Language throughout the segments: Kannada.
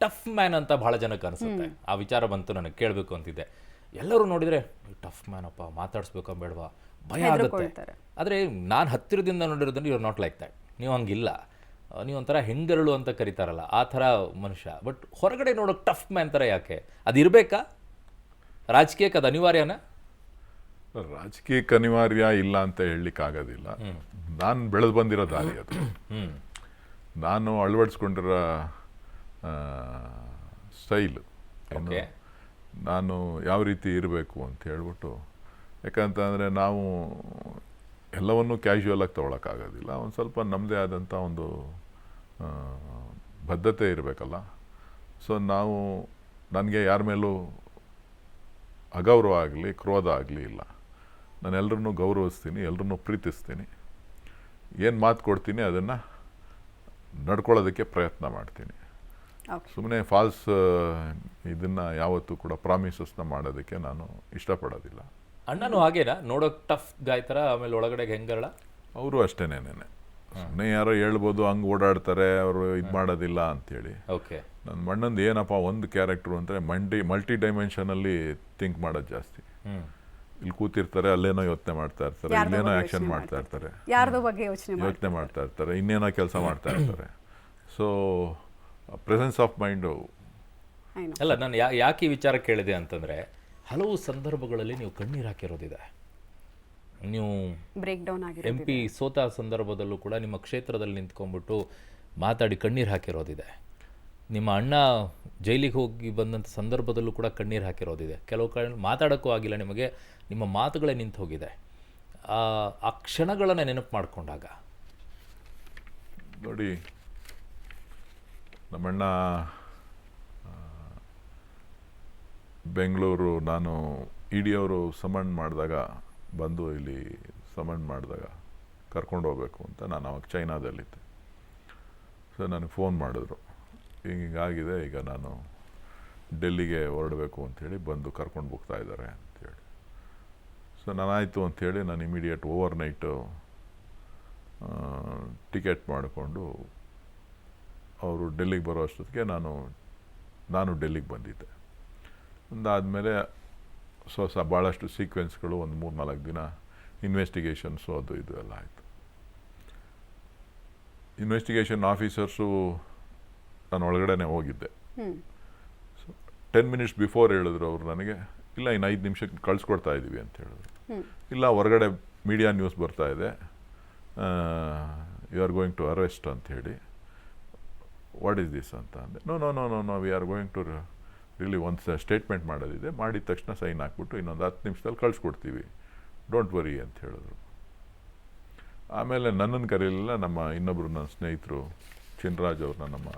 ಟಫ್ ಮ್ಯಾನ್ ಅಂತ ಬಹಳ ಜನಕ್ಕೆ ಅನಿಸುತ್ತೆ. ಆ ವಿಚಾರ ಬಂತು, ನನಗೆ ಕೇಳಬೇಕು ಅಂತಿದ್ದೆ. ಎಲ್ಲರೂ ನೋಡಿದರೆ ಟಫ್ ಮ್ಯಾನ್ ಅಪ್ಪ, ಮಾತಾಡಿಸ್ಬೇಕೋ ಬೇಡವಾ, ಭಯ ಆಗುತ್ತೆ. ಆದರೆ ನಾನು ಹತ್ತಿರದಿಂದ ನೋಡಿರೋದನ್ನು you are not like that. ನೀವು ಹಂಗಿಲ್ಲ, ನೀವು ಒಂಥರ ಹೆಂಗರಳು ಅಂತ ಕರೀತಾರಲ್ಲ ಆ ಥರ ಮನುಷ್ಯ. ಬಟ್ ಹೊರಗಡೆ ನೋಡೋಕೆ ಟಫ್ ಮ್ಯಾನ್ ಥರ ಯಾಕೆ? ಅದು ಇರಬೇಕಾ ರಾಜಕೀಯಕ್ಕೆ? ಅದು ಅನಿವಾರ್ಯನಾ? ರಾಜಕೀಯಕ್ಕೆ ಅನಿವಾರ್ಯ ಇಲ್ಲ ಅಂತ ಹೇಳಲಿಕ್ಕಾಗೋದಿಲ್ಲ. ನಾನು ಬೆಳೆದು ಬಂದಿರೋ ದಾರಿ ಅದು. ನಾನು ಅಳವಡಿಸ್ಕೊಂಡಿರೋ ಸ್ಟೈಲು, ನಾನು ಯಾವ ರೀತಿ ಇರಬೇಕು ಅಂತ ಹೇಳ್ಬಿಟ್ಟು. ಯಾಕಂತಂದರೆ ನಾವು ಎಲ್ಲವನ್ನೂ ಕ್ಯಾಶುವಲಾಗಿ ತೊಗೊಳಕ್ಕಾಗೋದಿಲ್ಲ. ಒಂದು ಸ್ವಲ್ಪ ನಮ್ಮದೇ ಆದಂಥ ಒಂದು ಬದ್ಧತೆ ಇರಬೇಕಲ್ಲ. ಸೊ ನಾವು, ನನಗೆ ಯಾರ ಮೇಲೂ ಅಗೌರವ ಆಗಲಿ ಕ್ರೋಧ ಆಗಲಿ ಇಲ್ಲ. ನಾನು ಎಲ್ಲರನ್ನೂ ಗೌರವಿಸ್ತೀನಿ, ಎಲ್ಲರನ್ನೂ ಪ್ರೀತಿಸ್ತೀನಿ. ಏನು ಮಾತು ಕೊಡ್ತೀನಿ ಅದನ್ನು ನಡ್ಕೊಳ್ಳೋದಕ್ಕೆ ಪ್ರಯತ್ನ ಮಾಡ್ತೀನಿ. ಸುಮ್ಮನೆ ಫಾಲ್ಸ್ ಇದನ್ನು ಯಾವತ್ತೂ ಕೂಡ ಪ್ರಾಮಿಸಸ್ನ ಮಾಡೋದಕ್ಕೆ ನಾನು ಇಷ್ಟಪಡೋದಿಲ್ಲ. ಅಣ್ಣನೂ ಹಾಗೇನಾ, ನೋಡೋಕೆ ಟಫ್ ಗಾಯ್ ಥರ, ಆಮೇಲೆ ಒಳಗಡೆ ಹೆಂಗರಳ? ಅವರು ಅಷ್ಟೇನೇನೆ. ಸುಮ್ಮನೆ ಯಾರೋ ಹೇಳ್ಬೋದು ಹಂಗೆ ಓಡಾಡ್ತಾರೆ ಅವರು, ಇದು ಮಾಡೋದಿಲ್ಲ ಅಂಥೇಳಿ. ಓಕೆ. ನನ್ನ ಮಣ್ಣಂದು ಏನಪ್ಪ ಒಂದು ಕ್ಯಾರೆಕ್ಟ್ರು ಅಂದರೆ ಮಲ್ಟಿ ಡೈಮೆನ್ಷನಲ್ಲಿ ಥಿಂಕ್ ಮಾಡೋದು ಜಾಸ್ತಿ. ಇಲ್ಲಿ ಕೂತಿರ್ತಾರೆ, ಅಲ್ಲೇನೋ ಯೋಚನೆ ಮಾಡ್ತಾ ಇರ್ತಾರೆ, ಇಲ್ಲೇನೋ ಆ್ಯಕ್ಷನ್ ಮಾಡ್ತಾ ಇರ್ತಾರೆ, ಯೋಚನೆ ಮಾಡ್ತಾ ಇರ್ತಾರೆ, ಇನ್ನೇನೋ ಕೆಲಸ ಮಾಡ್ತಾ ಇರ್ತಾರೆ. So presence of mind. ಅಲ್ಲ, ನಾನು ಯಾಕೆ ಈ ವಿಚಾರ ಕೇಳಿದೆ ಅಂತಂದರೆ, ಹಲವು ಸಂದರ್ಭಗಳಲ್ಲಿ ನೀವು ಕಣ್ಣೀರು ಹಾಕಿರೋದಿದೆ. ನೀವು ಬ್ರೇಕ್ ಡೌನ್ ಆಗಿ MP ಸೋತ ಸಂದರ್ಭದಲ್ಲೂ ಕೂಡ ನಿಮ್ಮ ಕ್ಷೇತ್ರದಲ್ಲಿ ನಿಂತ್ಕೊಂಡ್ಬಿಟ್ಟು ಮಾತಾಡಿ ಕಣ್ಣೀರು ಹಾಕಿರೋದಿದೆ. ನಿಮ್ಮ ಅಣ್ಣ ಜೈಲಿಗೆ ಹೋಗಿ ಬಂದಂಥ ಸಂದರ್ಭದಲ್ಲೂ ಕೂಡ ಕಣ್ಣೀರು ಹಾಕಿರೋದಿದೆ. ಕೆಲವು ಕಡೆ ಮಾತಾಡೋಕ್ಕೂ ಆಗಿಲ್ಲ ನಿಮಗೆ, ನಿಮ್ಮ ಮಾತುಗಳೇ ನಿಂತು ಹೋಗಿದೆ. ಆ ಕ್ಷಣಗಳನ್ನು ನೆನಪು ಮಾಡಿಕೊಂಡಾಗ ನೋಡಿ, ನಮ್ಮಣ್ಣ ಬೆಂಗಳೂರು, ನಾನು ED ಅವರು ಸಮನ್ ಮಾಡಿದಾಗ, ಬಂದು ಇಲ್ಲಿ ಸಮನ್ ಮಾಡಿದಾಗ ಕರ್ಕೊಂಡು ಹೋಗ್ಬೇಕು ಅಂತ, ನಾನು ಅವಾಗ ಚೈನಾದಲ್ಲಿದ್ದೆ. ಸೊ ನನಗೆ ಫೋನ್ ಮಾಡಿದ್ರು, ಹೀಗಾಗಿದೆ, ಈಗ ನಾನು ಡೆಲ್ಲಿಗೆ ಹೊರಡಬೇಕು ಅಂಥೇಳಿ ಬಂದು ಕರ್ಕೊಂಡು ಹೋಗ್ತಾ ಇದ್ದಾರೆ ಅಂಥೇಳಿ. ಸೊ ನಾನಾಯಿತು ಅಂಥೇಳಿ ನಾನು ಇಮಿಡಿಯೇಟ್ ಓವರ್ ನೈಟು ಟಿಕೆಟ್ ಮಾಡಿಕೊಂಡು ಅವರು ಡೆಲ್ಲಿಗೆ ಬರೋ ಅಷ್ಟೊತ್ತಿಗೆ ನಾನು ಡೆಲ್ಲಿಗೆ ಬಂದಿದ್ದೆ. ಅದಾದಮೇಲೆ ಭಾಳಷ್ಟು ಸೀಕ್ವೆನ್ಸ್ಗಳು, ಒಂದು 3-4 ದಿನ ಇನ್ವೆಸ್ಟಿಗೇಷನ್ಸು ಅದು ಇದು ಎಲ್ಲ ಆಯಿತು. ಇನ್ವೆಸ್ಟಿಗೇಷನ್ ಆಫೀಸರ್ಸು ನಾನು ಒಳಗಡೆ ಹೋಗಿದ್ದೆ. ಸೊ 10 ಮಿನಿಟ್ಸ್ ಬಿಫೋರ್ ಹೇಳಿದ್ರು ಅವರು ನನಗೆ, ಇಲ್ಲ ಇನ್ನು 5 ನಿಮಿಷಕ್ಕೆ ಕಳಿಸ್ಕೊಡ್ತಾ ಇದ್ದೀವಿ ಅಂತ ಹೇಳಿದ್ರು. ಇಲ್ಲ, ಹೊರಗಡೆ ಮೀಡಿಯಾ ನ್ಯೂಸ್ ಬರ್ತಾ ಇದೆ, you are going to arrest ಅಂಥೇಳಿ. ವಾಟ್ ಈಸ್ ದಿಸ್ ಅಂತ ಅಂದೆ. No we are going to really ಒಂದು ಸ್ಟೇಟ್ಮೆಂಟ್ ಮಾಡೋದಿದೆ, ಮಾಡಿದ ತಕ್ಷಣ ಸೈನ್ ಹಾಕ್ಬಿಟ್ಟು ಇನ್ನೊಂದು 10 ನಿಮಿಷದಲ್ಲಿ ಕಳಿಸ್ಕೊಡ್ತೀವಿ, ಡೋಂಟ್ ವರಿ ಅಂತ ಹೇಳಿದ್ರು. ಆಮೇಲೆ ನನ್ನನ್ನು ಕರೀಲಿಲ್ಲ, ನಮ್ಮ ಇನ್ನೊಬ್ಬರು ನನ್ನ ಸ್ನೇಹಿತರು ಚಿನ್ರಾಜ್ ಅವ್ರನ್ನ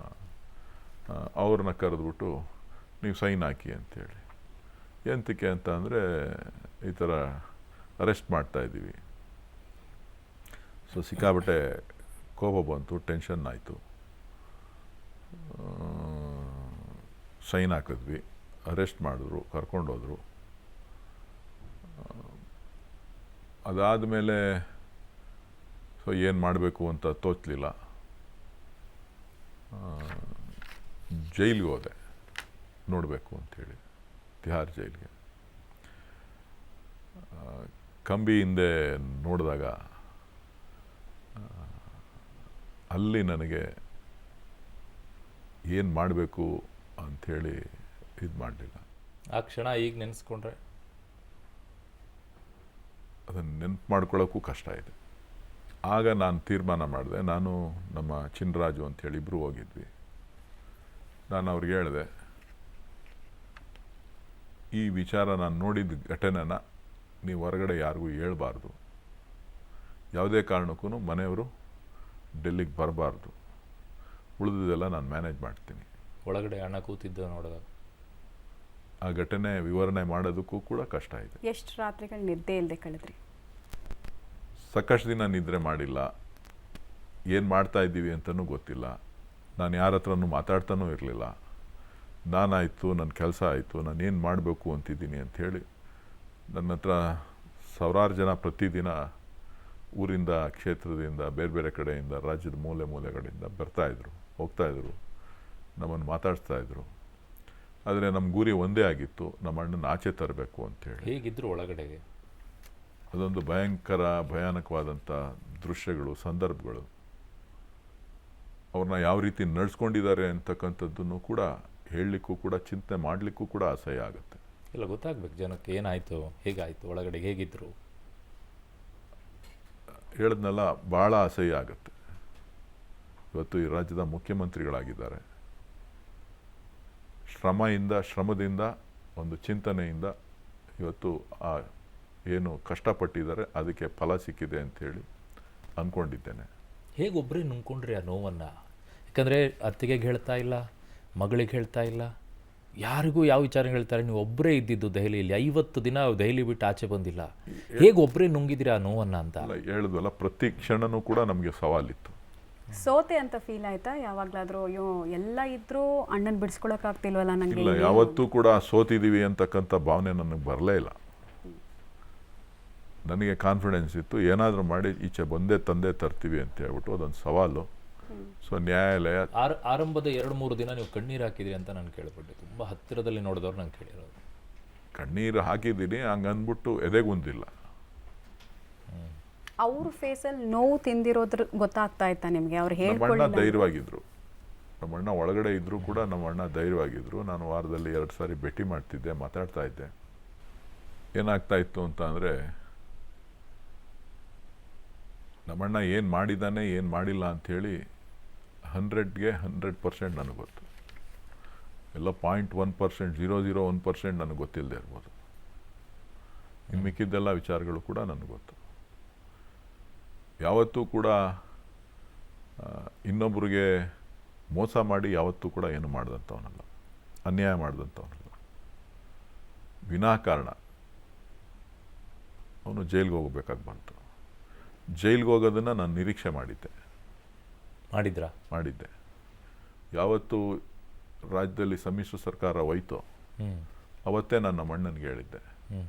ಅವ್ರನ್ನ ಕರೆದ್ಬಿಟ್ಟು ನೀವು ಸೈನ್ ಹಾಕಿ ಅಂಥೇಳಿ. ಎಂತಕ್ಕೆ ಅಂತ ಅಂದರೆ, ಈ ಥರ ಅರೆಸ್ಟ್ ಮಾಡ್ತಾಯಿದ್ದೀವಿ. ಸೊ ಸಿಕ್ಕಾಬಟ್ಟೆ ಕೋಪ ಬಂತು, ಟೆನ್ಷನ್ ಆಯಿತು. ಸೈನ್ ಹಾಕಿದ್ವಿ, ಅರೆಸ್ಟ್ ಮಾಡಿದ್ರು, ಕರ್ಕೊಂಡೋದ್ರು. ಅದಾದಮೇಲೆ ಸೊ ಏನು ಮಾಡಬೇಕು ಅಂತ ತೋಚಲಿಲ್ಲ. ಜೈಲಿಗೆ ಹೋದೆ ನೋಡಬೇಕು ಅಂಥೇಳಿ, ತಿಹಾರ್ ಜೈಲಿಗೆ. ಕಂಬಿ ಹಿಂದೆ ನೋಡಿದಾಗ ಅಲ್ಲಿ ನನಗೆ ಏನು ಮಾಡಬೇಕು ಅಂಥೇಳಿ ಇದು ಮಾಡಲಿಲ್ಲ. ಆ ಕ್ಷಣ ಈಗ ನೆನೆಸ್ಕೊಂಡ್ರೆ ಅದನ್ನು ನೆನಪು ಮಾಡ್ಕೊಳ್ಳೋಕ್ಕೂ ಕಷ್ಟ ಇದೆ. ಆಗ ನಾನು ತೀರ್ಮಾನ ಮಾಡಿದೆ, ನಾನು ನಮ್ಮ ಚಿನ್ರಾಜು ಅಂಥೇಳಿ ಇಬ್ಬರು ಹೋಗಿದ್ವಿ. ನಾನು ಅವ್ರಿಗೆ ಹೇಳಿದೆ, ಈ ವಿಚಾರ ನಾನು ನೋಡಿದ ಘಟನೆನ ನೀವು ಹೊರಗಡೆ ಯಾರಿಗೂ ಹೇಳ್ಬಾರ್ದು, ಯಾವುದೇ ಕಾರಣಕ್ಕೂ ಮನೆಯವರು ಡೆಲ್ಲಿಗೆ ಬರಬಾರ್ದು, ಉಳಿದಿದ್ದೆಲ್ಲ ನಾನು ಮ್ಯಾನೇಜ್ ಮಾಡ್ತೀನಿ. ಒಳಗಡೆ ಹಣ ಕೂತಿದ್ದು ನೋಡಿದಾಗ ಆ ಘಟನೆ ವಿವರಣೆ ಮಾಡೋದಕ್ಕೂ ಕೂಡ ಕಷ್ಟ ಇದೆ. ಎಷ್ಟು ರಾತ್ರಿಗಳು ನಿದ್ದೆ ಇಲ್ಲದೆ ಕಳೆದ್ರಿ? ಸಾಕಷ್ಟು ದಿನ ನಿದ್ರೆ ಮಾಡಿಲ್ಲ, ಏನು ಮಾಡ್ತಾ ಇದ್ದೀವಿ ಅಂತಲೂ ಗೊತ್ತಿಲ್ಲ. ನಾನು ಯಾರ ಹತ್ರನೂ ಮಾತಾಡ್ತಾನೂ ಇರಲಿಲ್ಲ. ನಾನಾಯಿತು, ನನ್ನ ಕೆಲಸ ಆಯಿತು, ನಾನು ಏನು ಮಾಡಬೇಕು ಅಂತಿದ್ದೀನಿ ಅಂಥೇಳಿ ನನ್ನ ಹತ್ರ ಸಾವಿರಾರು ಜನ ಪ್ರತಿದಿನ ಊರಿಂದ, ಕ್ಷೇತ್ರದಿಂದ, ಬೇರೆ ಬೇರೆ ಕಡೆಯಿಂದ, ರಾಜ್ಯದ ಮೂಲೆ ಮೂಲೆಗಳಿಂದ ಬರ್ತಾಯಿದ್ರು, ಹೋಗ್ತಾಯಿದ್ರು. ನಮ್ಮನ್ನು ಮಾತಾಡಿಸ್ತಾ ಇದ್ರು. ಆದರೆ ನಮ್ಮ ಗುರಿ ಒಂದೇ ಆಗಿತ್ತು, ನಮ್ಮ ಅಣ್ಣನ ಆಚೆ ತರಬೇಕು ಅಂತೇಳಿ. ಹೇಗಿದ್ರು ಒಳಗಡೆಗೆ? ಅದೊಂದು ಭಯಾನಕವಾದಂಥ ದೃಶ್ಯಗಳು, ಸಂದರ್ಭಗಳು. ಅವ್ರನ್ನ ಯಾವ ರೀತಿ ನಡೆಸ್ಕೊಂಡಿದ್ದಾರೆ ಅಂತಕ್ಕಂಥದ್ದನ್ನು ಕೂಡ ಹೇಳಲಿಕ್ಕೂ ಕೂಡ, ಚಿಂತನೆ ಮಾಡಲಿಕ್ಕೂ ಕೂಡ ಅಸಹ್ಯ ಆಗುತ್ತೆ. ಇಲ್ಲ, ಗೊತ್ತಾಗ್ಬೇಕು ಜನಕ್ಕೆ ಏನಾಯಿತು, ಹೇಗಾಯಿತು, ಒಳಗಡೆ ಹೇಗಿದ್ರು. ಹೇಳಿದ್ನೆಲ್ಲ ಭಾಳ ಅಸಹ್ಯ ಆಗುತ್ತೆ. ಇವತ್ತು ಈ ರಾಜ್ಯದ ಮುಖ್ಯಮಂತ್ರಿಗಳಾಗಿದ್ದಾರೆ. ಶ್ರಮದಿಂದ ಒಂದು ಚಿಂತನೆಯಿಂದ ಇವತ್ತು ಆ ಏನು ಕಷ್ಟಪಟ್ಟಿದ್ದಾರೆ ಅದಕ್ಕೆ ಫಲ ಸಿಕ್ಕಿದೆ ಅಂಥೇಳಿ ಅಂದ್ಕೊಂಡಿದ್ದೇನೆ. ಹೇಗೆ ಒಬ್ಬರೇ ನುಂಗ್ಕೊಂಡ್ರಿ ಆ ನೋವನ್ನು? ಯಾಕಂದರೆ ಅತ್ತಿಗೆಗೆ ಹೇಳ್ತಾ ಇಲ್ಲ, ಮಗಳಿಗೆ ಹೇಳ್ತಾ ಇಲ್ಲ, ಯಾರಿಗೂ ಯಾವ ವಿಚಾರ ಹೇಳ್ತಾರೆ. ನೀವು ಒಬ್ಬರೇ ಇದ್ದಿದ್ದು ದೆಹಲಿಯಲ್ಲಿ, 50 ದಿನ ದೆಹಲಿ ಬಿಟ್ಟು ಆಚೆ ಬಂದಿಲ್ಲ. ಹೇಗೆ ಒಬ್ಬರೇ ನುಂಗಿದ್ರಿ ಆ ನೋವನ್ನು ಅಂತ? ಹೇಳಿದ್ವಲ್ಲ, ಪ್ರತಿ ಕ್ಷಣನೂ ಕೂಡ ನಮಗೆ ಸವಾಲಿತ್ತು. ಸೋತೆ ಅಂತ ಫೀಲ್ ಆಯ್ತಾ ಯಾವಾಗ್ಲಾದ್ರೂ? ಅಯ್ಯೋ ಎಲ್ಲ ಇದ್ರೂ ಅಣ್ಣನ್ ಬಿಡಿಸ್ಕೊಳಕ್ ಆಗ್ತಿಲ್ವಲ್ಲ ನಂಗೆ? ಇಲ್ಲ, ಯಾವತ್ತೂ ಕೂಡ ಸೋತಿದ್ದೀವಿ ಅಂತಕ್ಕಂಥ ಭಾವನೆ ನನಗೆ ಬರಲೇ ಇಲ್ಲ. ನನಗೆ ಕಾನ್ಫಿಡೆನ್ಸ್ ಇತ್ತು, ಏನಾದರೂ ಮಾಡಿ ಈಚೆ ಬಂದೇ ತಂದೆ ತರ್ತೀವಿ ಅಂತ ಹೇಳ್ಬಿಟ್ಟು. ಅದೊಂದು ಸವಾಲು. ಸೊ ನ್ಯಾಯಾಲಯ ಆರಂಭದ 2-3 ದಿನ ನೀವು ಕಣ್ಣೀರು ಹಾಕಿದ್ರಿ ಅಂತ ನಾನು ಕೇಳ್ಪಟ್ಟೆ. ತುಂಬ ಹತ್ತಿರದಲ್ಲಿ ನೋಡಿದವ್ರು ನಂಗೆ ಕೇಳಿರೋದು. ಕಣ್ಣೀರು ಹಾಕಿದ್ದೀನಿ, ಹಂಗೆ ಅಂದ್ಬಿಟ್ಟು ಎದೆಗುಂದಿಲ್ಲ. ಅವ್ರ ಫೇಸಲ್ಲಿ ನೋವು ತಿಂದಿರೋದ್ರ ಗೊತ್ತಾಗ್ತಾ ಇತ್ತಾ ನಿಮಗೆ? ಅವ್ರು ನಮ್ಮ ಅಣ್ಣ ಹೇಳ್ಕೊಳ್ಳಿಲ್ಲ? ಧೈರ್ಯವಾಗಿದ್ರು. ನಮ್ಮ ಅಣ್ಣ ಒಳಗಡೆ ಇದ್ದರೂ ಕೂಡ ನಮ್ಮ ಅಣ್ಣ ಧೈರ್ಯವಾಗಿದ್ರು. ನಾನು ವಾರದಲ್ಲಿ 2 ಸಾರಿ ಭೇಟಿ ಮಾಡ್ತಿದ್ದೆ, ಮಾತಾಡ್ತಾ ಇದ್ದೆ. ಏನಾಗ್ತಾ ಇತ್ತು ಅಂತ ಅಂದರೆ, ನಮ್ಮಣ್ಣ ಏನು ಮಾಡಿದ್ದಾನೆ ಏನು ಮಾಡಿಲ್ಲ ಅಂಥೇಳಿ 100ಗೆ 100% ನನಗೆ ಗೊತ್ತು. ಎಲ್ಲ 0.1%, 0.01% ನನಗೆ ಗೊತ್ತಿಲ್ಲದೆ ಇರ್ಬೋದು. ಇನ್ನು ಮಿಕ್ಕಿದ್ದೆಲ್ಲ ವಿಚಾರಗಳು ಕೂಡ ನನಗೆ ಗೊತ್ತು. ಯಾವತ್ತೂ ಕೂಡ ಇನ್ನೊಬ್ಬರಿಗೆ ಮೋಸ ಮಾಡಿ ಯಾವತ್ತೂ ಕೂಡ ಏನು ಮಾಡಿದಂಥವನಲ್ಲ, ಅನ್ಯಾಯ ಮಾಡಿದಂಥವನಲ್ಲ. ವಿನಾಕಾರಣ ಅವನು ಜೈಲಿಗೆ ಹೋಗಬೇಕಾಗಿ ಬಂತು. ಜೈಲಿಗೆ ಹೋಗೋದನ್ನು ನಾನು ನಿರೀಕ್ಷೆ ಮಾಡಿದ್ದೆ. ಮಾಡಿದ್ದೆ. ಯಾವತ್ತು ರಾಜ್ಯದಲ್ಲಿ ಸಮ್ಮಿಶ್ರ ಸರ್ಕಾರ ಹೋಯ್ತೋ ಅವತ್ತೇ ನಾನು ನಮ್ಮ ಅಣ್ಣನಿಗೆ ಹೇಳಿದ್ದೆ,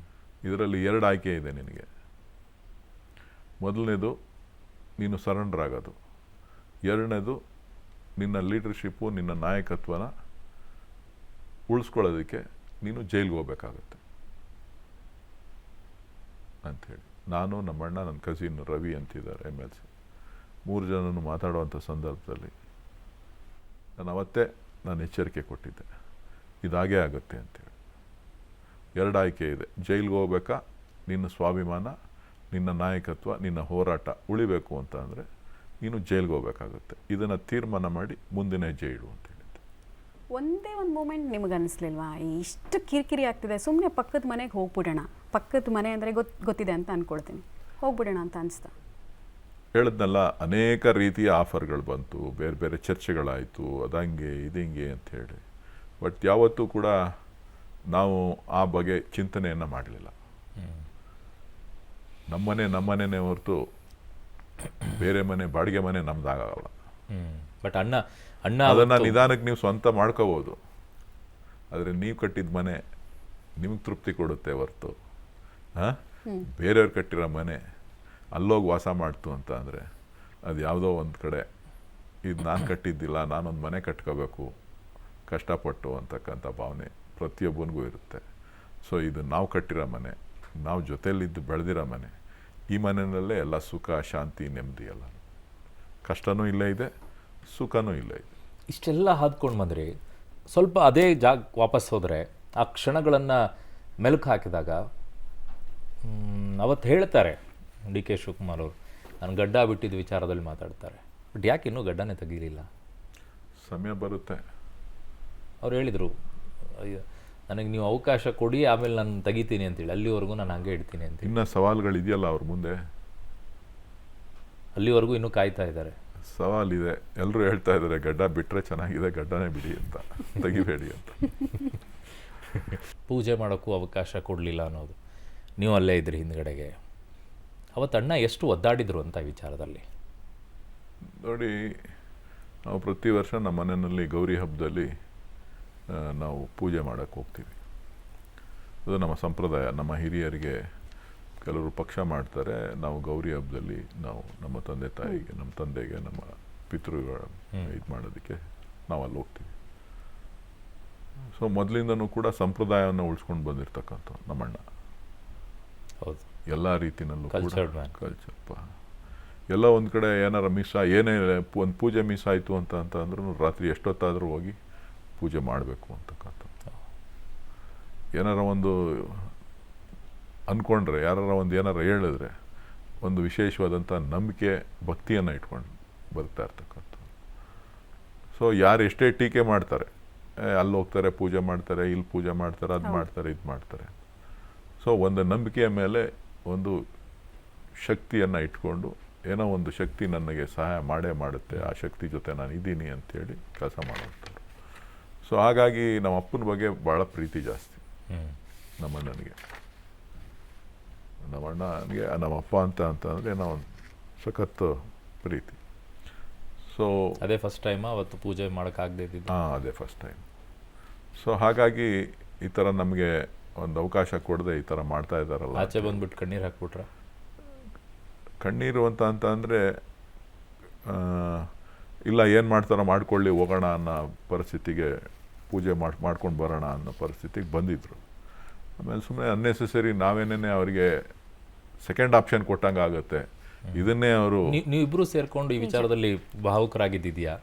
ಇದರಲ್ಲಿ 2 ಆಯ್ಕೆ ಇದೆ ನಿನಗೆ. ಮೊದಲನೇದು ನೀನು ಸರೆಂಡರ್ ಆಗೋದು, ಎರಡನೇದು ನಿನ್ನ ಲೀಡರ್ಶಿಪ್ಪು, ನಿನ್ನ ನಾಯಕತ್ವನ ಉಳಿಸ್ಕೊಳ್ಳೋದಕ್ಕೆ ನೀನು ಜೈಲಿಗೆ ಹೋಗ್ಬೇಕಾಗತ್ತೆ ಅಂಥೇಳಿ. ನಾನು, ನಮ್ಮಣ್ಣ, ನನ್ನ ಕಸಿನ್ ರವಿ ಅಂತಿದ್ದಾರೆ MLC, 3 ಜನನು ಮಾತಾಡುವಂಥ ಸಂದರ್ಭದಲ್ಲಿ ಅವತ್ತೇ ನಾನು ಎಚ್ಚರಿಕೆ ಕೊಟ್ಟಿದ್ದೆ, ಇದಾಗೇ ಆಗುತ್ತೆ ಅಂತೇಳಿ. 2 ಆಯ್ಕೆ ಇದೆ, ಜೈಲಿಗೆ ಹೋಗ್ಬೇಕಾ, ನಿನ್ನ ಸ್ವಾಭಿಮಾನ, ನಿನ್ನ ನಾಯಕತ್ವ, ನಿನ್ನ ಹೋರಾಟ ಉಳಿಬೇಕು ಅಂತ ಅಂದರೆ ನೀನು ಜೈಲಿಗೆ ಹೋಗ್ಬೇಕಾಗುತ್ತೆ. ಇದನ್ನು ತೀರ್ಮಾನ ಮಾಡಿ ಮುಂದಿನ ಹೆಜ್ಜೆ ಇಡು ಅಂತ ಹೇಳಿದ್ದೆ. ಒಂದೇ ಒಂದು ಮೂಮೆಂಟ್ ನಿಮಗೆ ಅನಿಸ್ಲಿಲ್ವಾ, ಇಷ್ಟು ಕಿರಿಕಿರಿ ಆಗ್ತಿದೆ, ಸುಮ್ಮನೆ ಪಕ್ಕದ ಮನೆಗೆ ಹೋಗ್ಬಿಡೋಣ, ಪಕ್ಕದ ಮನೆ ಅಂದರೆ ಗೊತ್ತಿದೆ ಅಂತ ಅಂದ್ಕೊಳ್ತೀನಿ, ಹೋಗ್ಬಿಡೋಣ ಅಂತ ಅನಿಸ್ತಾ? ಹೇಳಿದ್ನಲ್ಲ, ಅನೇಕ ರೀತಿಯ ಆಫರ್ಗಳು ಬಂತು, ಬೇರೆ ಬೇರೆ ಚರ್ಚೆಗಳಾಯಿತು, ಅದಂಗೆ ಇದಂಗೆ ಅಂಥೇಳಿ. ಬಟ್ ಯಾವತ್ತೂ ಕೂಡ ನಾವು ಆ ಬಗ್ಗೆ ಚಿಂತನೆಯನ್ನು ಮಾಡಲಿಲ್ಲ. ನಮ್ಮನೆನೇ ಹೊರತು ಬೇರೆ ಮನೆ, ಬಾಡಿಗೆ ಮನೆ ನಮ್ದಾಗಲ್ಲ. ಬಟ್ ಅಣ್ಣ ಅದನ್ನು ನಿಧಾನಕ್ಕೆ ನೀವು ಸ್ವಂತ ಮಾಡ್ಕೋಬೋದು. ಆದರೆ ನೀವು ಕಟ್ಟಿದ ಮನೆ ನಿಮಗೆ ತೃಪ್ತಿ ಕೊಡುತ್ತೆ ಹೊರತು ಬೇರೆಯವ್ರು ಕಟ್ಟಿರೋ ಮನೆ ಅಲ್ಲೋಗಿ ವಾಸ ಮಾಡ್ತು ಅಂತ ಅಂದರೆ ಅದು ಯಾವುದೋ ಒಂದು ಕಡೆ ಇದು ನಾನು ಕಟ್ಟಿದ್ದಿಲ್ಲ, ನಾನೊಂದು ಮನೆ ಕಟ್ಕೋಬೇಕು ಕಷ್ಟಪಟ್ಟು ಅಂತಕ್ಕಂಥ ಭಾವನೆ ಪ್ರತಿಯೊಬ್ಬನಿಗೂ ಇರುತ್ತೆ. ಸೊ ಇದು ನಾವು ಕಟ್ಟಿರೋ ಮನೆ, ನಾವು ಜೊತೆಯಲ್ಲಿದ್ದು ಬೆಳೆದಿರೋ ಮನೆ, ಈ ಮನೆಯಲ್ಲೇ ಎಲ್ಲ ಸುಖ, ಶಾಂತಿ, ನೆಮ್ಮದಿ ಎಲ್ಲ. ಕಷ್ಟನೂ ಇಲ್ಲೇ ಇದೆ, ಸುಖನೂ ಇಲ್ಲೇ ಇದೆ. ಇಷ್ಟೆಲ್ಲ ಹಾದ್ಕೊಂಡು ಬಂದ್ರಿ, ಸ್ವಲ್ಪ ಅದೇ ವಾಪಸ್ ಹೋದರೆ ಆ ಕ್ಷಣಗಳನ್ನು ಮೆಲುಕು ಹಾಕಿದಾಗ ಅವತ್ತು ಹೇಳ್ತಾರೆ DK ಶಿವಕುಮಾರ್ ಅವರು, ನಾನು ಗಡ್ಡ ಬಿಟ್ಟಿದ್ದ ವಿಚಾರದಲ್ಲಿ ಮಾತಾಡ್ತಾರೆ. ಬಟ್ ಯಾಕೆ ಇನ್ನೂ ಗಡ್ಡನೇ ತೆಗೀಲಿಲ್ಲ? ಸಮಯ ಬರುತ್ತೆ. ಅವ್ರು ಹೇಳಿದರು, ನನಗೆ ನೀವು ಅವಕಾಶ ಕೊಡಿ, ಆಮೇಲೆ ನಾನು ತೆಗಿತೀನಿ ಅಂತೇಳಿ. ಅಲ್ಲಿವರೆಗೂ ನಾನು ಹಂಗೆ ಇಡ್ತೀನಿ ಅಂತ. ಇನ್ನೂ ಸವಾಲುಗಳಿದೆಯಲ್ಲ ಅವ್ರ ಮುಂದೆ, ಅಲ್ಲಿವರೆಗೂ ಇನ್ನೂ ಕಾಯ್ತಾ ಇದ್ದಾರೆ. ಸವಾಲಿದೆ. ಎಲ್ಲರೂ ಹೇಳ್ತಾ ಇದ್ದಾರೆ ಗಡ್ಡ ಬಿಟ್ಟರೆ ಚೆನ್ನಾಗಿದೆ, ಗಡ್ಡನೇ ಬಿಡಿ ಅಂತ, ತೆಗಿಬೇಡಿ ಅಂತ. ಪೂಜೆ ಮಾಡೋಕ್ಕೂ ಅವಕಾಶ ಕೊಡಲಿಲ್ಲ ಅನ್ನೋದು. ನೀವು ಅಲ್ಲೇ ಇದ್ರಿ ಹಿಂದ್ಗಡೆಗೆ. ಅವತ್ತು ಅಣ್ಣ ಎಷ್ಟು ಒದ್ದಾಡಿದ್ರು ಅಂತ ವಿಚಾರದಲ್ಲಿ. ನೋಡಿ, ನಾವು ಪ್ರತಿ ವರ್ಷ ನಮ್ಮ ಮನೆಯಲ್ಲಿ ಗೌರಿ ಹಬ್ಬದಲ್ಲಿ ನಾವು ಪೂಜೆ ಮಾಡೋಕ್ಕೆ ಹೋಗ್ತೀವಿ. ಅದು ನಮ್ಮ ಸಂಪ್ರದಾಯ. ನಮ್ಮ ಹಿರಿಯರಿಗೆ ಕೆಲವರು ಪಕ್ಷ ಮಾಡ್ತಾರೆ, ನಾವು ಗೌರಿ ಹಬ್ಬದಲ್ಲಿ ನಾವು ನಮ್ಮ ತಂದೆ ತಾಯಿಗೆ, ನಮ್ಮ ತಂದೆಗೆ, ನಮ್ಮ ಪಿತೃಗಳ ಇದು ಮಾಡೋದಕ್ಕೆ ನಾವು ಅಲ್ಲಿ ಹೋಗ್ತೀವಿ. ಸೊ ಮೊದಲಿಂದನೂ ಕೂಡ ಸಂಪ್ರದಾಯವನ್ನು ಉಳಿಸ್ಕೊಂಡು ಬಂದಿರತಕ್ಕಂಥ ನಮ್ಮಣ್ಣ ಹೌದು, ಎಲ್ಲ ರೀತಿನಲ್ಲೂ ಕೂಡ Cultured man. ಕಲ್ಚರ್ಪ. ಎಲ್ಲ ಒಂದು ಕಡೆ ಏನಾರ ಏನೇ ಒಂದು ಪೂಜೆ ಮಿಸ್ ಆಯಿತು ಅಂತ ಅಂದ್ರೂ ರಾತ್ರಿ ಎಷ್ಟೊತ್ತಾದರೂ ಹೋಗಿ ಪೂಜೆ ಮಾಡಬೇಕು ಅಂತಕ್ಕಂಥದ್ದು. ಏನಾರ ಒಂದು ಅಂದ್ಕೊಂಡ್ರೆ, ಏನಾರ ಹೇಳಿದ್ರೆ ಒಂದು ವಿಶೇಷವಾದಂಥ ನಂಬಿಕೆ, ಭಕ್ತಿಯನ್ನು ಇಟ್ಕೊಂಡು ಬರ್ತಾ ಇರ್ತಕ್ಕಂಥ. ಸೊ ಯಾರು ಎಷ್ಟೇ ಟೀಕೆ ಮಾಡ್ತಾರೆ, ಅಲ್ಲಿ ಹೋಗ್ತಾರೆ ಪೂಜೆ ಮಾಡ್ತಾರೆ, ಇಲ್ಲಿ ಪೂಜೆ ಮಾಡ್ತಾರೆ, ಅದು ಮಾಡ್ತಾರೆ, ಇದು ಮಾಡ್ತಾರೆ. ಸೊ ಒಂದು ನಂಬಿಕೆಯ ಮೇಲೆ ಒಂದು ಶಕ್ತಿಯನ್ನು ಇಟ್ಕೊಂಡು, ಏನೋ ಒಂದು ಶಕ್ತಿ ನನಗೆ ಸಹಾಯ ಮಾಡೇ ಮಾಡುತ್ತೆ, ಆ ಶಕ್ತಿ ಜೊತೆ ನಾನು ಇದ್ದೀನಿ ಅಂಥೇಳಿ ಕೆಲಸ ಮಾಡುವಂಥವ್ರು. ಸೊ ಹಾಗಾಗಿ ನಮ್ಮ ಅಪ್ಪನ ಬಗ್ಗೆ ಭಾಳ ಪ್ರೀತಿ ಜಾಸ್ತಿ ನಮ್ಮಣ್ಣನಿಗೆ. ನಮ್ಮಣ್ಣನಿಗೆ ನಮ್ಮಪ್ಪ ಅಂತಂದರೆ ನಾವು ಸಖತ್ತು ಪ್ರೀತಿ. ಸೊ ಅದೇ ಫಸ್ಟ್ ಟೈಮ್ ಅವತ್ತು ಪೂಜೆ ಮಾಡೋಕ್ಕಾಗದೇ ಇದ್ದಿದ್ದು. ಅದೇ ಫಸ್ಟ್ ಟೈಮ್. ಸೊ ಹಾಗಾಗಿ ಈ ಥರ ನಮಗೆ ಒಂದು ಅವಕಾಶ ಕೊಡದೆ ಈ ಥರ ಮಾಡ್ತಾ ಇದ್ದಾರಲ್ಲ. ಆಚೆ ಬಂದ್ಬಿಟ್ಟು ಕಣ್ಣೀರು ಹಾಕ್ಬಿಟ್ರ? ಕಣ್ಣೀರು ಅಂದರೆ ಇಲ್ಲ, ಏನು ಮಾಡ್ತಾರೋ ಮಾಡ್ಕೊಳ್ಳಿ, ಹೋಗೋಣ ಅನ್ನೋ ಪರಿಸ್ಥಿತಿಗೆ, ಪೂಜೆ ಮಾಡ್ಕೊಂಡು ಬರೋಣ ಅನ್ನೋ ಪರಿಸ್ಥಿತಿಗೆ ಬಂದಿದ್ರು. ಆಮೇಲೆ ಸುಮ್ಮನೆ ಅನ್ನೆಸೆಸರಿ ನಾವೇನೇ ಅವರಿಗೆ ಸೆಕೆಂಡ್ ಆಪ್ಷನ್ ಕೊಟ್ಟಂಗೆ ಆಗುತ್ತೆ. ಇದನ್ನೇ ಅವರು ನೀವಿಬ್ಬರು ಸೇರ್ಕೊಂಡು ಈ ವಿಚಾರದಲ್ಲಿ ಭಾವುಕರಾಗಿದ್ದಿದೆಯಾ?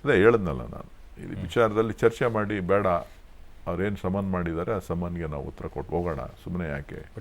ಅದೇ ಹೇಳಿದ್ನಲ್ಲ ನಾನು, ಈ ವಿಚಾರದಲ್ಲಿ ಚರ್ಚೆ ಮಾಡಿ, ಬೇಡ ಅವ್ರೇನು ಸಮನ್ ಮಾಡಿದ್ದಾರೆ ಆ ಸಮನ್ಗೆ ನಾವು ಉತ್ತರ ಕೊಟ್ಟು ಹೋಗೋಣ, ಸುಮ್ಮನೆ ಯಾಕೆ